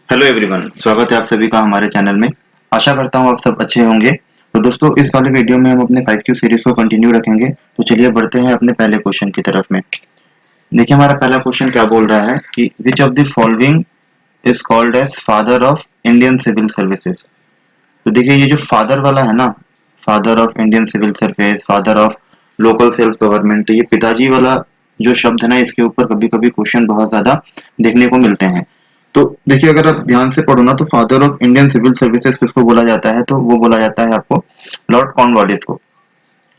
Hello everyone, स्वागत है आप सभी का हमारे चैनल में। आशा करता हूँ आप सब अच्छे होंगे। तो दोस्तों, इस वाले वीडियो में हम अपने 5Q सीरीज को कंटिन्यू रखेंगे। तो चलिए बढ़ते हैं अपने पहले क्वेश्चन की तरफ में। देखिए हमारा पहला क्वेश्चन क्या बोल रहा है कि which of the following is called as father of Indian civil services. तो देखिए ये जो फादर वाला है ना, father of Indian civil service, father of local self government, तो ये पिताजी वाला जो शब्द है ना, इसके ऊपर कभी कभी क्वेश्चन बहुत ज्यादा देखने को मिलते हैं। तो देखिए अगर आप ध्यान से पढ़ो ना, तो father of Indian civil services किसको बोला जाता है, तो वो बोला जाता है आपको लॉर्ड कॉर्नवालिस को।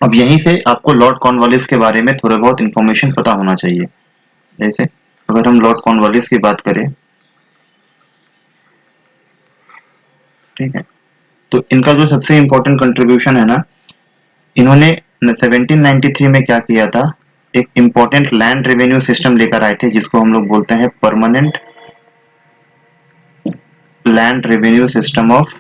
अब यहीं से आपको लॉर्ड कॉर्नवालिस के बारे में थोड़ा बहुत इंफॉर्मेशन पता होना चाहिए। जैसे अगर हम लॉर्ड कॉर्नवालिस की बात करें, ठीक है, तो इनका जो सबसे इम्पोर्टेंट कंट्रीब्यूशन है ना, इन्होंने 1793 में क्या किया था, एक इम्पोर्टेंट लैंड रेवेन्यू सिस्टम लेकर आए थे जिसको हम लोग बोलते हैं permanent land revenue system of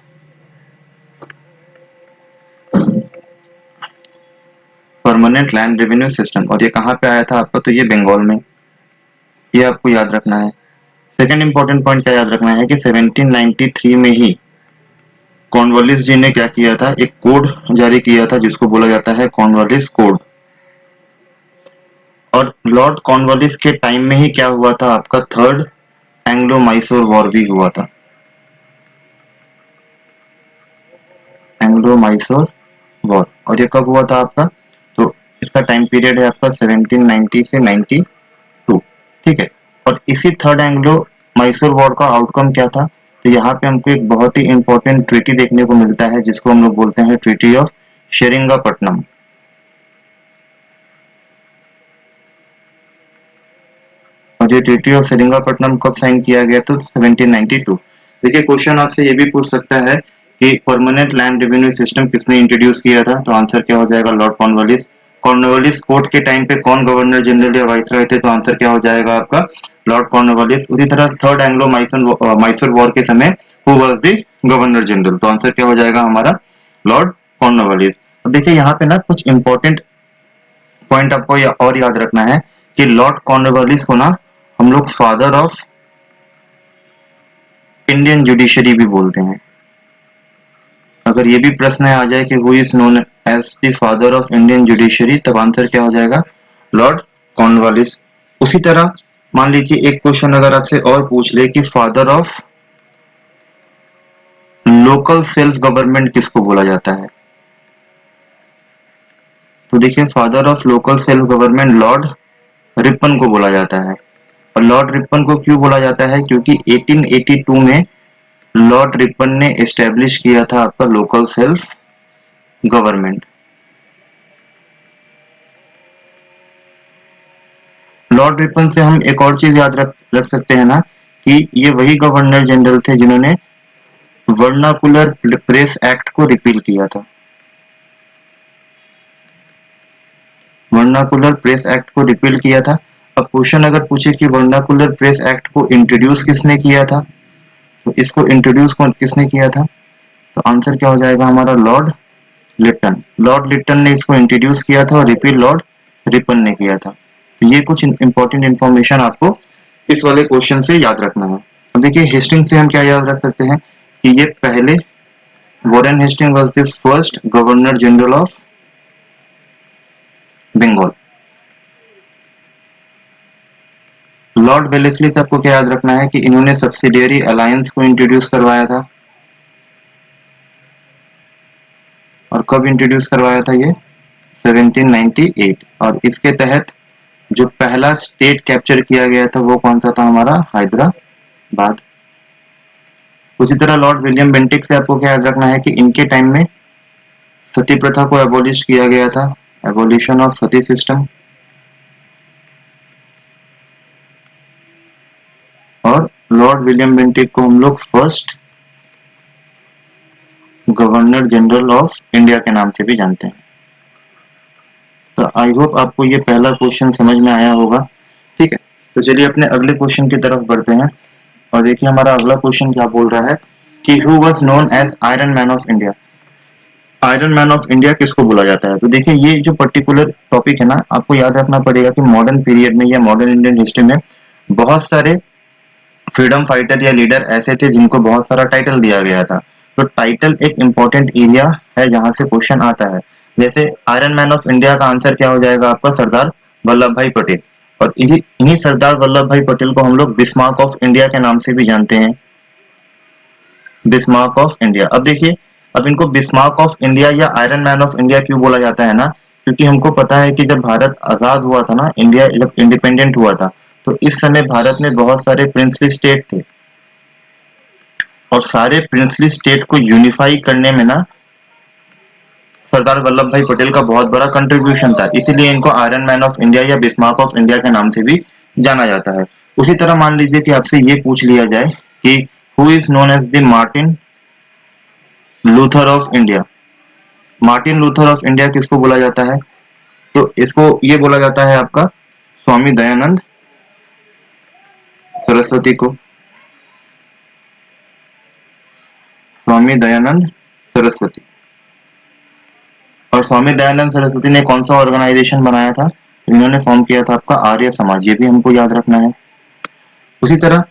permanent land revenue system. और ये कहाँ पे आया था आपका, तो ये बंगाल में। ये आपको याद रखना है। सेकंड इंपॉर्टेंट पॉइंट क्या याद रखना है कि 1793 में ही कॉर्नवालिस जी ने क्या किया था, एक कोड जारी किया था जिसको बोला जाता है कॉर्नवालिस कोड। और लॉर्ड कॉर्नवालिस के टाइम में ही क्या हुआ था, आपका थर्ड एंग्लो मैसूर वॉर भी हुआ था। एंग्लो मैसूर वॉर, और ये कब हुआ था आपका, तो इसका टाइम पीरियड है आपका 1790 से 92। ठीक है। और इसी थर्ड एंग्लो मैसूर वॉर का आउटकम क्या था, तो यहाँ पे हमको एक बहुत ही इंपॉर्टेंट ट्रीटी देखने को मिलता है जिसको हम लोग बोलते हैं ट्रीटी ऑफ शेरिंगापट्टनम। और ये ट्रीटी ऑफ सेरिंगापट्टनम कब साइन किया गया, तो 1792। देखिए क्वेश्चन आपसे ये भी पूछ सकता है कि परमानेंट लैंड रेवेन्यू सिस्टम किसने इंट्रोड्यूस किया था, तो आंसर क्या हो जाएगा, लॉर्ड कॉर्नवालिस। कॉर्नवालिस कोर्ट के टाइम पे कौन गवर्नर जनरल या वाइसरॉय थे, तो आंसर क्या हो जाएगा आपका, लॉर्ड कॉर्नवालिस। उसी तरह थर्ड एंग्लो मैसूर वॉर के समय who was the governor general, तो आंसर क्या हो जाएगा हमारा, लॉर्ड कॉर्नवालिस। अब देखिए यहाँ पे ना कुछ इंपॉर्टेंट पॉइंट आपको और याद रखना है कि लॉर्ड कॉर्नवालिस को ना हम लोग फादर ऑफ इंडियन जुडिशरी भी बोलते हैं। अगर ये भी प्रश्न आ जाए कि who is known as the father of Indian judiciary, तब आंसर क्या हो जाएगा, लॉर्ड कॉर्नवालिस। उसी तरह मान लीजिए एक क्वेश्चन अगर आपसे और पूछ ले कि father of local self government किसको बोला जाता है, तो देखिए father of local self government Lord Ripon को बोला जाता है। और लॉर्ड रिपन को क्यों बोला जाता है, क्योंकि 1882 में लॉर्ड रिपन ने एस्टेब्लिश किया था आपका local self government. Lord Ripon से हम एक और चीज याद रख सकते हैं ना, कि ये वही गवर्नर जनरल थे जिन्होंने वर्नाकुलर प्रेस एक्ट को रिपील किया था। वर्नाकुलर प्रेस एक्ट को रिपील किया था। अब क्वेश्चन अगर पूछे कि वर्नाकुलर प्रेस एक्ट को इंट्रोड्यूस किसने किया था, तो इसको इंट्रोड्यूस किसने किया था, तो आंसर क्या हो जाएगा हमारा, लॉर्ड लिटन। लॉर्ड लिटन ने इसको इंट्रोड्यूस किया था और रिपील लॉर्ड रिपन ने किया था। तो ये कुछ इंपॉर्टेंट इंफॉर्मेशन आपको इस वाले क्वेश्चन से याद रखना है। अब देखिए हेस्टिंग से हम क्या याद रख सकते हैं कि ये पहले Warren Hasting was the first governor general of Bengal. Lord Wellesley से आपको क्या याद रखना है कि इन्होंने सब्सिडियरी अलायंस को इंट्रोड्यूस करवाया था। और कब इंट्रोड्यूस करवाया था ये, 1798। और इसके तहत जो पहला स्टेट कैप्चर किया गया था वो कौन सा था हमारा, हैदराबाद। उसी तरह लॉर्ड विलियम बेंटिक से आपको क्या याद रखना है कि इनके टाइम में सती प्रथा को एबॉलिश किया गया था, एबॉलिशन ऑफ सती सिस्टम। और लॉर्ड विलियम बेंटिक को हम लोग first governor general of India के नाम से भी जानते हैं। तो आई होप आपको ये पहला क्वेश्चन समझ में आया होगा। ठीक है, तो चलिए अपने अगले क्वेश्चन की तरफ बढ़ते हैं। और देखिए हमारा अगला क्वेश्चन क्या बोल रहा है कि who was known as iron man of India. Iron man of India किसको बोला जाता है, तो देखिए ये जो पर्टिकुलर टॉपिक है ना, आपको याद रखना पड़ेगा कि मॉडर्न पीरियड में या मॉडर्न इंडियन हिस्ट्री में बहुत सारे फ्रीडम फाइटर या लीडर ऐसे थे जिनको बहुत सारा टाइटल दिया गया था। तो टाइटल एक इम्पोर्टेंट एरिया है जहां से क्वेश्चन आता है। जैसे आयरन मैन ऑफ इंडिया का आंसर क्या हो जाएगा आपका? सरदार वल्लभ भाई पटेल। और इन्हीं इन्हीं सरदार वल्लभ भाई पटेल को हम लोग बिस्मार्क ऑफ इंडिया के नाम से भी जानते हैं। Bismarck of India. अब देखिए, अब इनको बिस्मार्क ऑफ इंडिया या आयरन मैन ऑफ इंडिया क्यों बोला जाता है ना? क्योंकि हमको पता है कि जब भारत आजाद हुआ था ना, इंडिया जब इंडिपेंडेंट हुआ था, तो इस समय भारत में बहुत सारे प्रिंसली स्टेट थे और सारे प्रिंसली स्टेट को यूनिफाई करने में ना सरदार वल्लभ भाई पटेल का बहुत बड़ा कंट्रीब्यूशन था। इसीलिए इनको आयरन मैन ऑफ इंडिया या बिस्मार्क ऑफ इंडिया के नाम से भी जाना जाता है। उसी तरह मान लीजिए कि आपसे ये पूछ लिया जाए कि who is known as the Martin Luther of India. Martin Luther of India किसको बोला जाता है? तो इसको ये बोला जाता है आपका स्वामी दयानंद सरस्वती को। स्वामी दयानंद सरस्वती। और स्वामी दयानंद सरस्वती ने कौन सा ऑर्गेनाइजेशन बनाया था? तो इन्होंने फॉर्म किया था आपका आर्य समाज। ये भी हमको याद रखना है। उसी तरह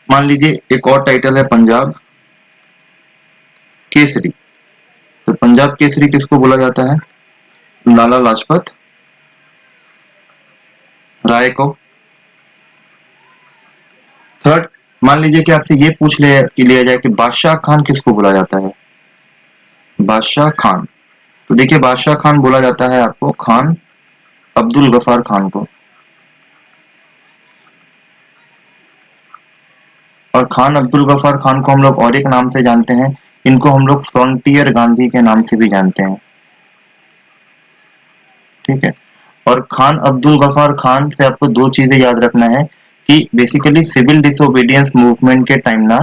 मान लीजिए एक और टाइटल है पंजाब केसरी। तो पंजाब केसरी किसको बोला जाता है? लाला लाजपत राय को। थर्ड, मान लीजिए कि आपसे ये पूछ लिया जाए कि बादशाह खान किसको बोला जाता है? बादशाह खान। तो देखिए, बादशाह खान बोला जाता है आपको खान अब्दुल गफार खान को। और खान अब्दुल गफार खान को हम लोग और एक नाम से जानते हैं। इनको हम लोग फ्रंटियर गांधी के नाम से भी जानते हैं। ठीक है। और खान अब्दुल गफार खान से आपको दो चीजें याद रखना है कि बेसिकली सिविल डिसोबीडियंस मूवमेंट के टाइम ना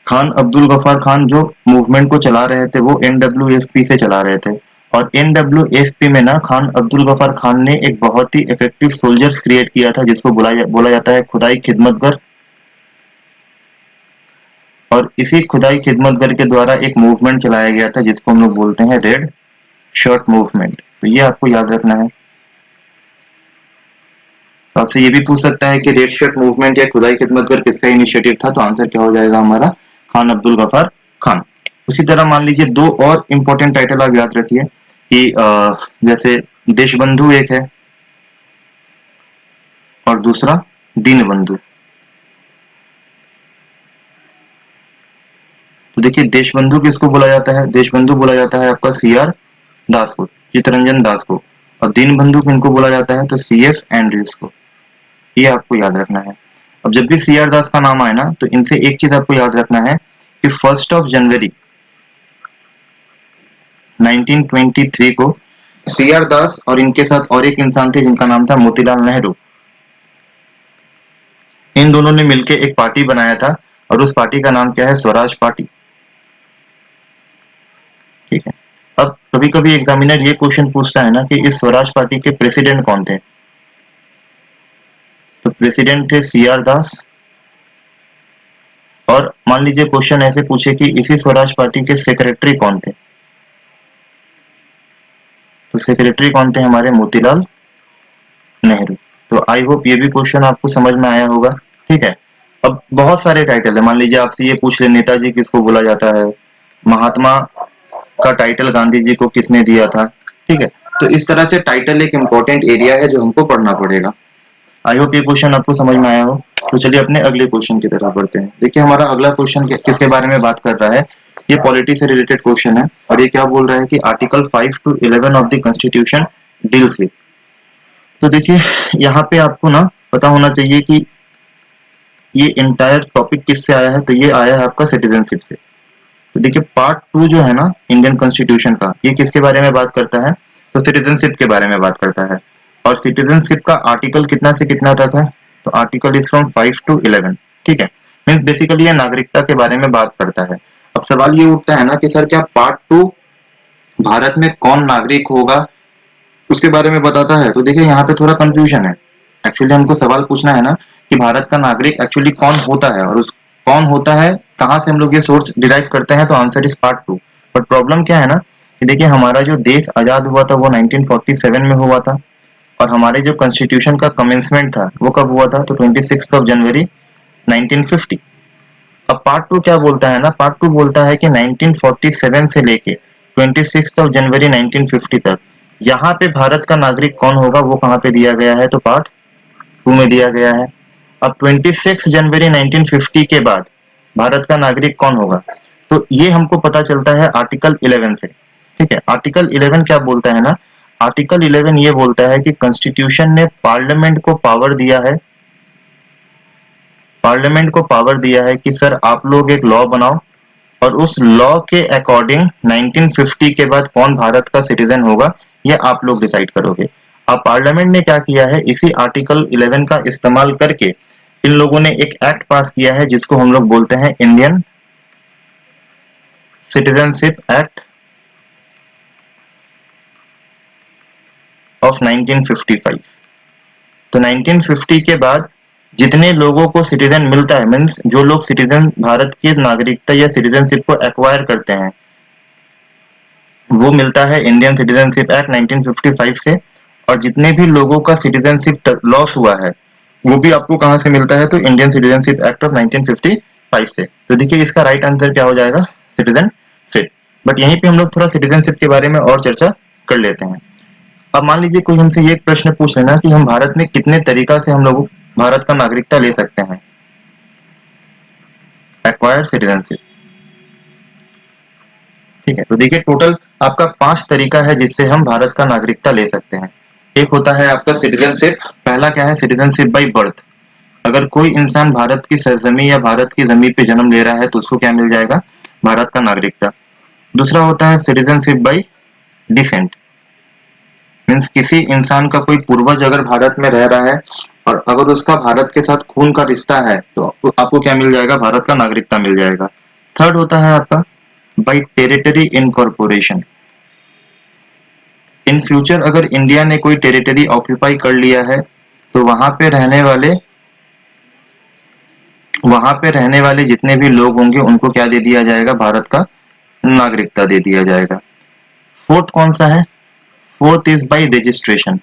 खान अब्दुल गफार खान जो मूवमेंट को चला रहे थे वो एनडब्ल्यूएफपी से चला रहे थे। और एनडब्ल्यूएफपी में ना खान अब्दुल गफार खान ने एक बहुत ही इफेक्टिव सोल्जर्स क्रिएट किया था जिसको बोला जाता है खुदाई खिदमतगर। और इसी खुदाई खिदमतगर के द्वारा एक मूवमेंट चलाया गया था जिसको हम लोग बोलते हैं रेड शर्ट मूवमेंट। तो ये आपको याद रखना है। तो आपसे ये भी पूछ सकता है कि रेड शर्ट मूवमेंट या खुदाई खिदमतगर किसका इनिशिएटिव था? तो आंसर क्या हो जाएगा हमारा? खान अब्दुल गफार खान। उसी तरह मान लीजिए दो और इंपॉर्टेंट टाइटल आप याद रखिए कि जैसे देशबंधु एक है और दूसरा दीनबंधु। तो देखिए, देशबंधु किसको बोला जाता है? देशबंधु बोला जाता है आपका सीआर दास को, चित्तरंजन दास को। और दीनबंधु किनको बोला जाता है? तो सीएफ एंड्रयूज को। ये आपको याद रखना है। अब जब भी सीआर दास का नाम आए ना तो इनसे एक चीज आपको याद रखना है कि 1 जनवरी 1923 को सीआर दास और इनके साथ और एक इंसान थे जिनका नाम था मोतीलाल नेहरू। इन दोनों ने मिलकर एक पार्टी बनाया था और उस पार्टी का नाम क्या है? स्वराज पार्टी। ठीक है। अब कभी कभी एग्जामिनर ये क्वेश्चन पूछता है ना कि इस स्वराज पार्टी के प्रेसिडेंट कौन थे? तो प्रेसिडेंट थे सीआर दास। और मान लीजिए क्वेश्चन ऐसे पूछे कि इसी स्वराज पार्टी के सेक्रेटरी कौन थे? तो सेक्रेटरी कौन थे? हमारे मोतीलाल नेहरू। तो आई होप ये भी क्वेश्चन आपको समझ में आया होगा। ठीक है। अब बहुत सारे टाइटल है। मान लीजिए आपसे ये पूछ ले नेताजी किसको बोला जाता है? महात्मा का टाइटल गांधी जी को किसने दिया था? ठीक है। तो इस तरह से टाइटल एक इम्पोर्टेंट एरिया है जो हमको पढ़ना पड़ेगा। आई होप ये क्वेश्चन आपको समझ में आया हो। तो चलिए अपने अगले क्वेश्चन की तरफ बढ़ते हैं। देखिए, हमारा अगला क्वेश्चन किसके बारे में बात कर रहा है? ये पॉलिटी से रिलेटेड क्वेश्चन है और ये क्या बोल रहा है कि article 5 to 11 of the constitution deals with. तो देखिए, यहाँ पे आपको ना पता होना चाहिए कि ये इंटायर टॉपिक किससे आया है। तो ये आया है आपका सिटीजनशिप से। तो देखिए, पार्ट 2 जो है ना इंडियन कॉन्स्टिट्यूशन का, ये किसके बारे में बात करता है? तो सिटीजनशिप के बारे में बात करता है। और सिटीजनशिप का आर्टिकल कितना से कितना तक है? तो आर्टिकल इज फ्रॉम 5 to 11। ठीक है। मीन्स बेसिकली ये नागरिकता के बारे में बात करता है। अब सवाल ये उठता है ना कि सर क्या पार्ट 2 भारत में कौन नागरिक होगा उसके बारे में बताता है? तो देखिए, यहाँ पे थोड़ा कंफ्यूजन है। एक्चुअली हमको सवाल पूछना है ना कि भारत का नागरिक एक्चुअली कौन होता है और उस कौन होता है, कहाँ से हम लोग ये सोर्स डिराइव करते हैं। तो answer is part 2। But problem क्या है ना कि देखिए, हमारा जो देश आजाद हुआ था वो 1947 में हुआ था और हमारे जो कॉन्स्टिट्यूशन का कमेंसमेंट था वो कब हुआ था? तो 26 जनवरी 1950। अब पार्ट 2 क्या बोलता है ना, पार्ट 2 बोलता है कि 1947 से लेके 26 जनवरी 1950 तक यहाँ पे भारत का नागरिक कौन होगा वो कहाँ पे दिया गया है, तो पार्ट 2 में दिया गया है। अब 26 जनवरी 1950 के बाद भारत का नागरिक कौन होगा, तो ये हमको पता चलता है आर्टिकल 11 से। ठीक है, आर्टिकल 11 क्या बोलता है ना, आर्टिकल 11 ये बोलता है कि कॉन्स्टिट्यूशन ने पार्लियामेंट को पावर दिया है, पार्लियामेंट को पावर दिया है कि सर आप लोग एक लॉ बनाओ और उस लॉ के अकॉर्डिंग 1950 के बाद कौन भारत का सिटीजन होगा ये आप लोग डिसाइड करोगे। अब पार्लियामेंट ने क्या किया है, इसी आर्टिकल 11 का इस्तेमाल करके इन लोगों ने एक एक्ट पास किया है जिसको हम लोग बोलते हैं इंडियन सिटीजनशिप एक्ट ऑफ 1955। तो 1950 के बाद जितने लोगों को सिटीजन मिलता है, मीन्स जो लोग सिटीजन भारत की नागरिकता या सिटीजनशिप को एक्वायर करते हैं, वो मिलता है इंडियन सिटीजनशिप एक्ट 1955 से। और जितने भी लोगों का सिटीजनशिप लॉस हुआ है वो भी आपको कहां से मिलता है, तो इंडियन सिटीजनशिप एक्ट ऑफ 1955 से। तो देखिए इसका राइट आंसर क्या हो जाएगा, सिटीजनशिप। बट यहीं पे हम लोग थोड़ा सिटीजनशिप के बारे में और चर्चा कर लेते हैं। अब मान लीजिए कोई हमसे ये प्रश्न पूछ लेना कि हम भारत में कितने तरीका से हम लोग भारत का नागरिकता ले सकते हैं, एक्वायर्ड सिटीजनशिप। ठीक है, तो देखिए टोटल आपका 5 तरीका है जिससे हम भारत का नागरिकता ले सकते हैं। एक होता है आपका सिटीजनशिप, पहला क्या है, सिटीजनशिप बाय बर्थ। अगर कोई इंसान भारत की सरजमी या भारत की जमीन पे जन्म ले रहा है तो उसको क्या मिल जाएगा, भारत का नागरिकता। दूसरा होता है सिटीजनशिप बाय डिसेंट, मीन्स किसी इंसान का कोई पूर्वज अगर भारत में रह रहा है और अगर उसका भारत के साथ खून का रिश्ता है तो आपको क्या मिल जाएगा, भारत का नागरिकता मिल जाएगा। थर्ड होता है आपका by territory incorporation. In future अगर इंडिया ने कोई टेरिटरी ऑक्यूपाई कर लिया है तो वहां पे रहने वाले जितने भी लोग होंगे उनको क्या दे दिया जाएगा, भारत का नागरिकता दे दिया जाएगा। फोर्थ कौन सा है, fourth is by registration.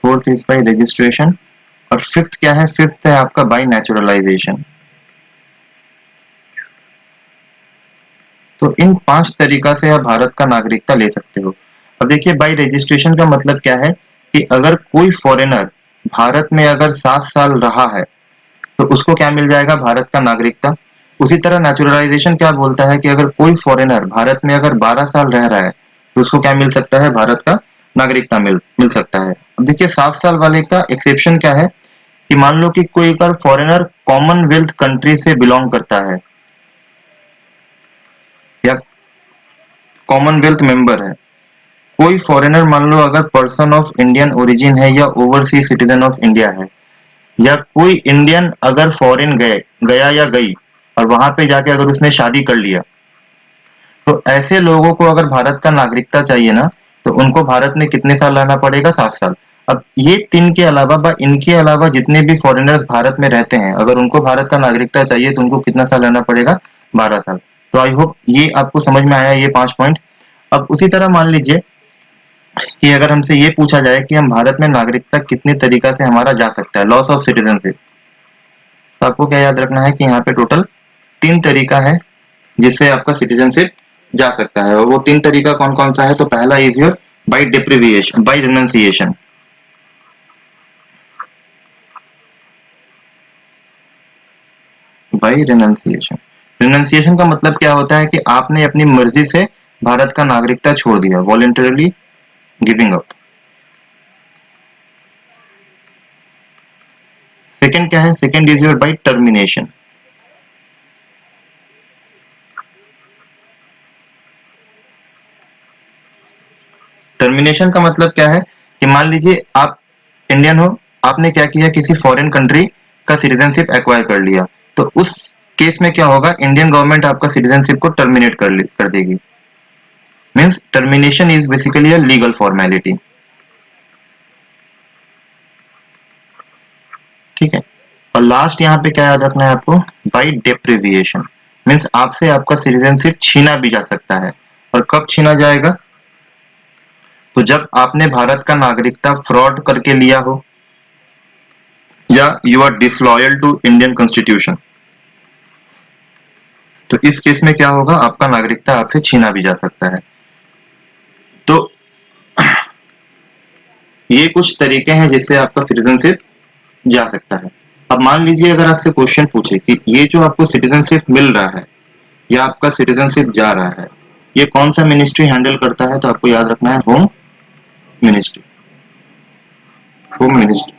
Fourth is by registration. और फिफ्थ क्या है, फिफ्थ है आपका बाय नेचुरलाइजेशन। तो इन 5 तरीका से आप भारत का नागरिकता ले सकते हो। अब देखिए बाय रजिस्ट्रेशन का मतलब क्या है कि अगर कोई फॉरेनर भारत में अगर 7 साल रहा है तो उसको क्या मिल जाएगा, भारत का नागरिकता। उसी तरह नेचुरलाइजेशन क्या बोलता है कि अगर कोई फॉरेनर भारत में अगर 12 साल रह रहा है तो उसको क्या मिल सकता है, भारत का नागरिकता मिल सकता है। अब देखिए 7 साल वाले का एक्सेप्शन क्या है कि मान लो कि कोई अगर फॉरेनर कॉमनवेल्थ कंट्री से बिलोंग करता है या कॉमनवेल्थ मेंबर है, कोई फॉरेनर मान लो अगर पर्सन ऑफ इंडियन ओरिजिन है या ओवरसीज सिटीजन ऑफ इंडिया है, या कोई इंडियन अगर फॉरेन गया या गई और वहां पे जाके अगर उसने शादी कर लिया, तो ऐसे लोगों को अगर भारत का नागरिकता चाहिए ना तो उनको भारत में कितने साल रहना पड़ेगा, 7 साल। अब ये 3 के अलावा इनके अलावा जितने भी फॉरेनर्स भारत में रहते हैं अगर उनको भारत का नागरिकता चाहिए तो उनको कितना साल रहना पड़ेगा, 12 साल। तो आई होप ये आपको समझ में आया, ये 5 पॉइंट। अब उसी तरह मान लीजिए कि अगर हमसे ये पूछा जाए कि हम भारत में नागरिकता कितने तरीका से हमारा जा सकता है, लॉस ऑफ सिटीजनशिप, तो आपको क्या याद रखना है कि यहाँ पे टोटल 3 तरीका है जिससे आपका सिटीजनशिप जा सकता है। और वो 3 तरीका कौन कौन सा है, तो पहला is your by deprivation, by renunciation. By renunciation, renunciation का मतलब क्या होता है कि आपने अपनी मर्जी से भारत का नागरिकता छोड़ दिया, वॉलंटरली गिविंग अप। सेकंड क्या है, second is your by termination. Termination का मतलब क्या है कि मान लीजिए आप इंडियन हो, आपने क्या किया, किसी फॉरेन कंट्री का सिटीजनशिप एक्वायर कर लिया, तो उस केस में क्या होगा, इंडियन गवर्नमेंट आपका सिटीजनशिप को टर्मिनेट कर देगी। Means termination is basically a legal formality. ठीक है, और लास्ट यहाँ पे क्या याद रखना है आपको, बाय डेप्रिविएशन, मींस आपसे आपका सिटीजनशिप छीना भी जा सकता है। और कब छीना जाएगा, तो जब आपने भारत का नागरिकता फ्रॉड करके लिया हो, या you are disloyal to Indian constitution, तो इस केस में क्या होगा, आपका नागरिकता आपसे छीना भी जा सकता है। तो ये कुछ तरीके हैं जिससे आपका सिटीजनशिप जा सकता है। अब मान लीजिए अगर आपसे क्वेश्चन पूछे कि ये जो आपको सिटीजनशिप मिल रहा है या आपका सिटीजनशिप जा रहा है, ये कौन सा मिनिस्ट्री हैंडल करता है, तो आपको याद रखना है होम मिनिस्ट्री, होम मिनिस्ट्री।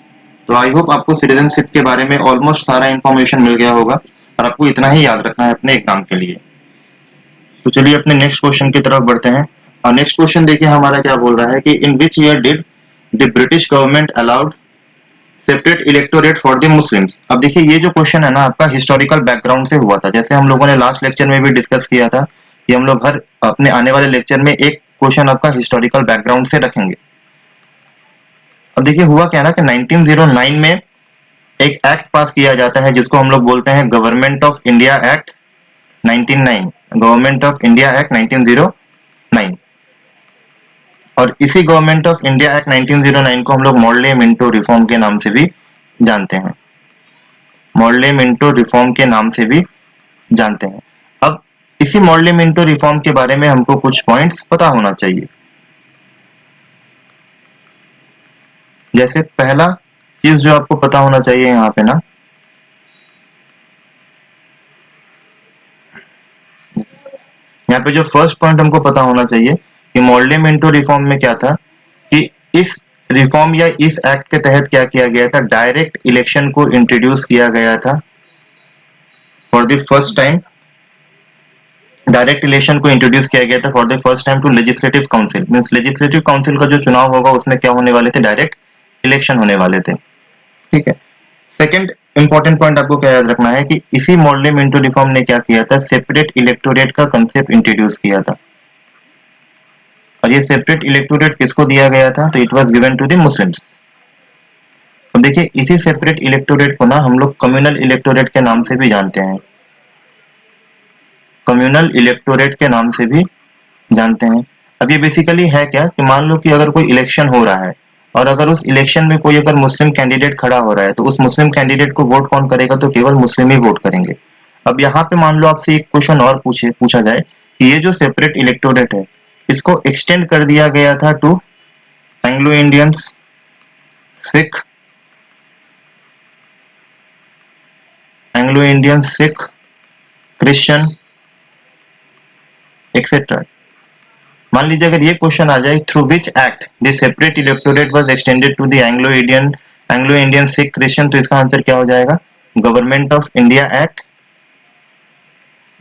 तो आई होप आपको सिटीजनशिप के बारे में ऑलमोस्ट सारा इंफॉर्मेशन मिल गया होगा और आपको इतना ही याद रखना है अपने एग्जाम के लिए। तो चलिए अपने नेक्स्ट क्वेश्चन की तरफ बढ़ते हैं। और नेक्स्ट क्वेश्चन देखिए हमारा क्या बोल रहा है कि in which year did the British government allowed separate electorate for the Muslims. अब देखिए ये जो क्वेश्चन है ना आपका हिस्टोरिकल बैकग्राउंड से हुआ था, जैसे हम लोगों ने लास्ट लेक्चर में भी डिस्कस किया था कि हम लोग हर अपने आने वाले लेक्चर में एक क्वेश्चन आपका हिस्टोरिकल बैकग्राउंड से रखेंगे। अब देखिए हुआ क्या ना कि 1909 में एक एक्ट पास किया जाता है जिसको हम लोग बोलते हैं government of India act 1909, government of India act 1909। और इसी गवर्नमेंट ऑफ इंडिया एक्ट 1909 को हम लोग मॉडले मिंटो रिफॉर्म के नाम से भी जानते हैं, मॉडले मिंटो रिफॉर्म के नाम से भी जानते हैं। अब इसी मॉडले मिंटो रिफॉर्म के बारे में हमको कुछ पॉइंट्स पता होना चाहिए। जैसे पहला चीज जो आपको पता होना चाहिए यहाँ पे ना, यहाँ पे जो फर्स्ट पॉइंट हमको पता होना चाहिए कि मॉडले मिंटो रिफॉर्म में क्या था कि इस रिफॉर्म या इस एक्ट के तहत क्या किया गया था, डायरेक्ट इलेक्शन को इंट्रोड्यूस किया गया था for the first time. Direct election को इंट्रोड्यूस किया गया था for the first time to legislative council, means legislative council का जो चुनाव होगा उसमें क्या होने वाले थे, डायरेक्ट इलेक्शन होने वाले थे। ठीक है। सेकंड इंपॉर्टेंट पॉइंट आपको क्या याद रखना है कि इसी मॉडले मिंटो रिफॉर्म ने क्या किया था, सेपरेट इलेक्टोरेट का कंसेप्ट इंट्रोड्यूस किया था। और ये सेपरेट इलेक्टोरेट किसको दिया गया था, तो it was given to the Muslims. तो देखिए इसी सेपरेट इलेक्टोरेट को ना हम लोग कम्युनल इलेक्टोरेट के नाम से भी जानते हैं, कम्युनल इलेक्टोरेट के नाम से भी जानते हैं। अब ये बेसिकली है क्या कि मान लो कि अगर कोई इलेक्शन हो रहा है और अगर उस इलेक्शन में कोई अगर मुस्लिम कैंडिडेट खड़ा हो रहा है तो उस मुस्लिम कैंडिडेट को वोट कौन करेगा, तो केवल मुस्लिम ही वोट करेंगे। अब यहाँ पे मान लो आपसे एक क्वेश्चन और पूछा जाए कि ये जो सेपरेट इलेक्टोरेट है इसको एक्सटेंड कर दिया गया था to Anglo Indians, Sikh, Anglo Indian, Sikh, Christian etcetera. मान लीजिए अगर ये क्वेश्चन आ जाए through which act the separate electorate was extended to the Anglo Indian, Sikh, Christian, तो इसका आंसर क्या हो जाएगा, गवर्नमेंट ऑफ इंडिया एक्ट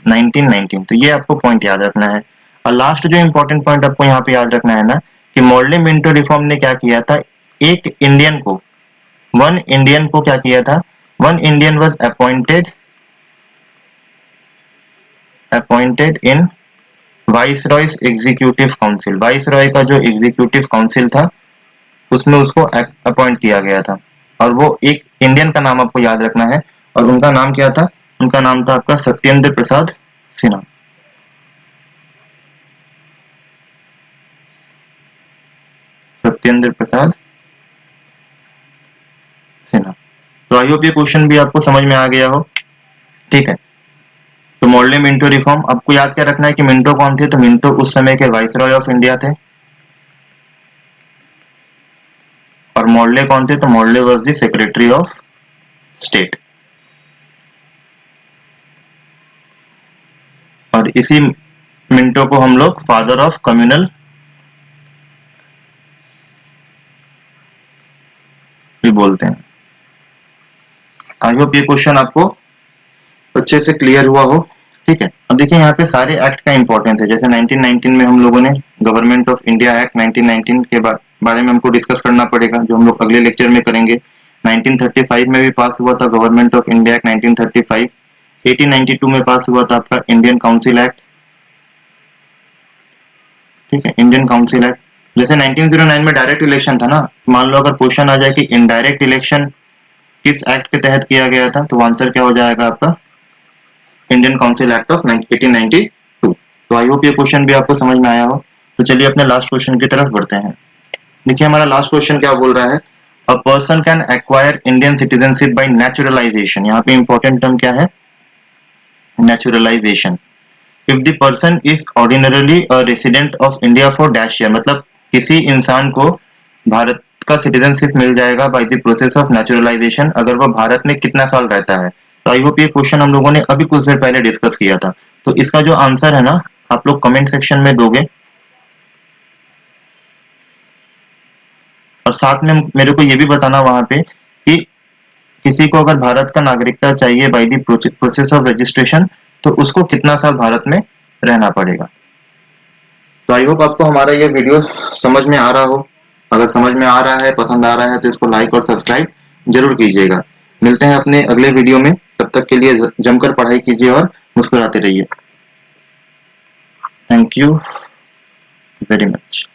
1919। तो ये आपको पॉइंट याद रखना है। और लास्ट जो इंपॉर्टेंट पॉइंट आपको यहाँ पे याद रखना है ना कि मॉडले मिंटो रिफॉर्म ने क्या किया था, एक इंडियन को, वन इंडियन को क्या किया था, one Indian was appointed in viceroys executive council. Viceroy का जो एग्जीक्यूटिव काउंसिल था उसमें उसको अपॉइंट किया गया था और वो एक इंडियन का नाम आपको याद रखना है और उनका नाम क्या था, उनका नाम था आपका सत्येंद्र प्रसाद सिन्हा। सत्येंद्र प्रसाद सिन्हा। तो आई होप ये क्वेश्चन भी आपको समझ में आ गया हो। ठीक है। तो मॉडले मिंटो रिफॉर्म आपको याद क्या रखना है कि मिंटो कौन थे, तो मिंटो उस समय के वाइसरॉय ऑफ इंडिया थे। और मॉडले कौन थे, तो Morley was the secretary of state. और इसी मिंटो को हम लोग फादर ऑफ कम्युनल भी बोलते हैं। आई होप ये क्वेश्चन आपको अच्छे से क्लियर हुआ हो। ठीक है। अब देखिए यहाँ पे सारे एक्ट का इंपॉर्टेंस है, जैसे 1919 में हम लोगों ने गवर्नमेंट ऑफ इंडिया एक्ट 1919 के बारे में हमको डिस्कस करना पड़ेगा, जो हम लोग अगले लेक्चर में करेंगे। 1935 में भी पास हुआ था गवर्नमेंट ऑफ इंडिया एक्ट 1935। 1892 में पास हुआ था आपका इंडियन काउंसिल एक्ट। ठीक है, इंडियन काउंसिल एक्ट। जैसे 1909 में डायरेक्ट इलेक्शन था ना, मान लो अगर क्वेश्चन आ जाए कि इनडायरेक्ट इलेक्शन किस एक्ट के तहत किया गया था, तो आंसर क्या हो जाएगा आपका, इंडियन काउंसिल एक्ट ऑफ 1892। तो आई होप ये क्वेश्चन भी आपको समझ में आया हो। तो चलिए अपने लास्ट क्वेश्चन की तरफ बढ़ते हैं। देखिए हमारा लास्ट क्वेश्चन क्या बोल रहा है, a person can acquire Indian citizenship by naturalisation. यहाँ पे इंपॉर्टेंट टर्म क्या है, naturalisation. If the person is ordinarily a resident of India for dash year, मतलब किसी इंसान को भारत का सिटीजनशिप मिल जाएगा by the process of naturalisation अगर वह भारत में कितना साल रहता है। तो आई होप ये क्वेश्चन हम लोगों ने अभी कुछ देर पहले डिस्कस किया था। तो इसका जो आंसर है ना, आप लोग कमेंट सेक्शन में दोगे और साथ में मेरे को ये भी बताना वहां पे कि किसी को अगर भारत का नागरिकता चाहिए by the process of registration तो उसको कितना साल भारत में रहना पड़ेगा। तो आई होप आपको हमारा ये वीडियो समझ में आ रहा हो। अगर समझ में आ रहा है, पसंद आ रहा है तो इसको लाइक और सब्सक्राइब जरूर कीजिएगा। मिलते हैं अपने अगले वीडियो में, तब तक के लिए जमकर पढ़ाई कीजिए और मुस्कुराते रहिए। Thank you very much.